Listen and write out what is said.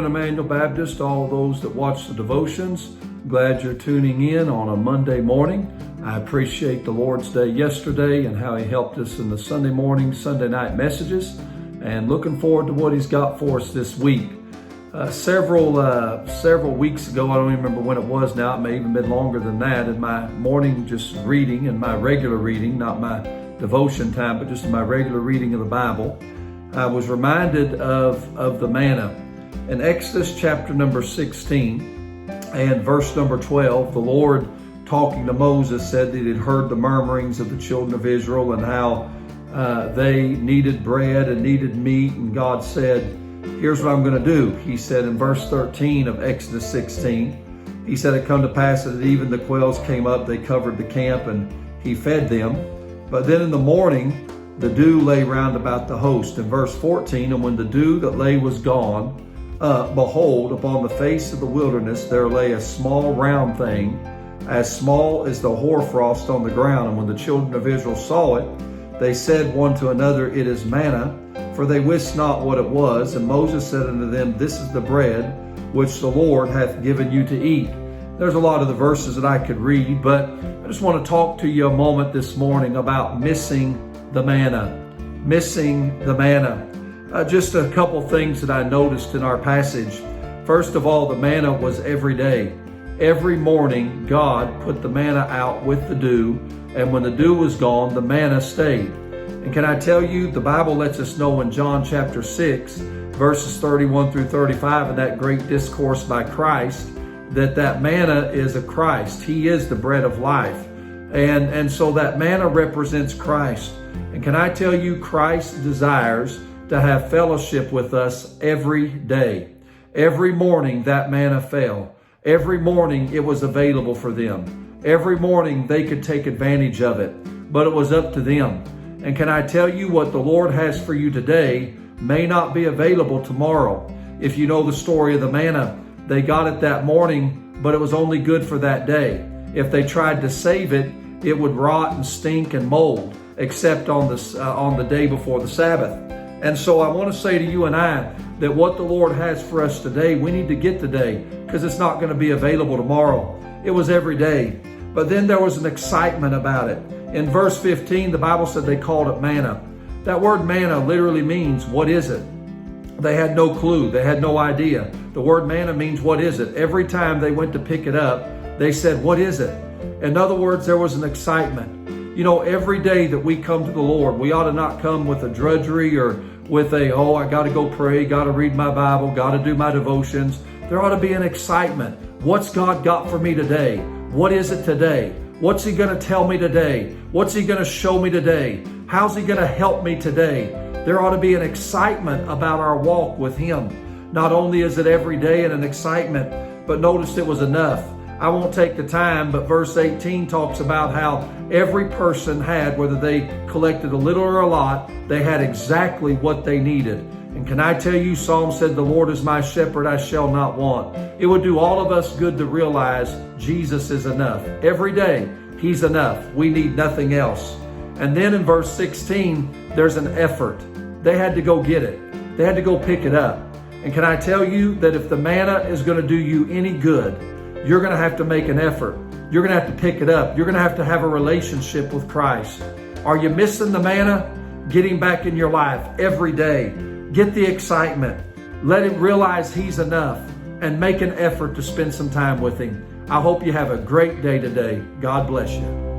morning, Emmanuel Baptist, all those that watch the devotions. Glad you're tuning in on a Monday morning. I appreciate the Lord's Day yesterday and how He helped us in the Sunday morning, Sunday night messages, and looking forward to what He's got for us this week. Several weeks ago, I don't even remember when it was now, it may even been longer than that, in my morning just reading, in my regular reading, not my devotion time, but just in my regular reading of the Bible, I was reminded of the manna. In Exodus chapter number 16 and verse number 12, the Lord talking to Moses said that He had heard the murmurings of the children of Israel and how they needed bread and needed meat. And God said, here's what I'm going to do. He said in verse 13 of Exodus 16, He said, it come to pass that even the quails came up, they covered the camp, and He fed them. But then in the morning, the dew lay round about the host. In verse 14, and when the dew that lay was gone, behold, upon the face of the wilderness there lay a small round thing, as small as the hoarfrost on the ground. And when the children of Israel saw it, they said one to another, it is manna, for they wist not what it was. And Moses said unto them, this is the bread which the Lord hath given you to eat. There's a lot of the verses that I could read, but I just want to talk to you a moment this morning about missing the manna. Missing the manna. Just a couple things that I noticed in our passage. First of all, the manna was every day. Every morning, God put the manna out with the dew, and when the dew was gone, the manna stayed. And can I tell you, the Bible lets us know in John chapter 6, verses 31 through 35, in that great discourse by Christ, that manna is a Christ. He is the bread of life. And so that manna represents Christ. And can I tell you, Christ desires to have fellowship with us every day. Every morning that manna fell. Every morning it was available for them. Every morning they could take advantage of it, but it was up to them. And can I tell you, what the Lord has for you today may not be available tomorrow. If you know the story of the manna, they got it that morning, but it was only good for that day. If they tried to save it, it would rot and stink and mold, except on the day before the Sabbath. And so I want to say to you and I that what the Lord has for us today, we need to get today, because it's not going to be available tomorrow. It was every day. But then there was an excitement about it. In verse 15, the Bible said they called it manna. That word manna literally means, what is it? They had no clue. They had no idea. The word manna means, what is it? Every time they went to pick it up, they said, what is it? In other words, there was an excitement. You know, every day that we come to the Lord, we ought to not come with a drudgery or with I got to go pray, got to read my Bible, got to do my devotions. There ought to be an excitement. What's God got for me today? What is it today? What's He going to tell me today? What's He going to show me today? How's He going to help me today? There ought to be an excitement about our walk with Him. Not only is it every day and an excitement, but notice it was enough. I won't take the time, but verse 18 talks about how every person had, whether they collected a little or a lot, they had exactly what they needed. And can I tell you, Psalm said, the Lord is my shepherd, I shall not want. It would do all of us good to realize Jesus is enough. Every day, He's enough. We need nothing else. And then in verse 16, there's an effort. They had to go get it. They had to go pick it up. And can I tell you that if the manna is going to do you any good, you're going to have to make an effort. You're going to have to pick it up. You're going to have a relationship with Christ. Are you missing the manna? Get Him back in your life every day. Get the excitement. Let Him realize He's enough, and make an effort to spend some time with Him. I hope you have a great day today. God bless you.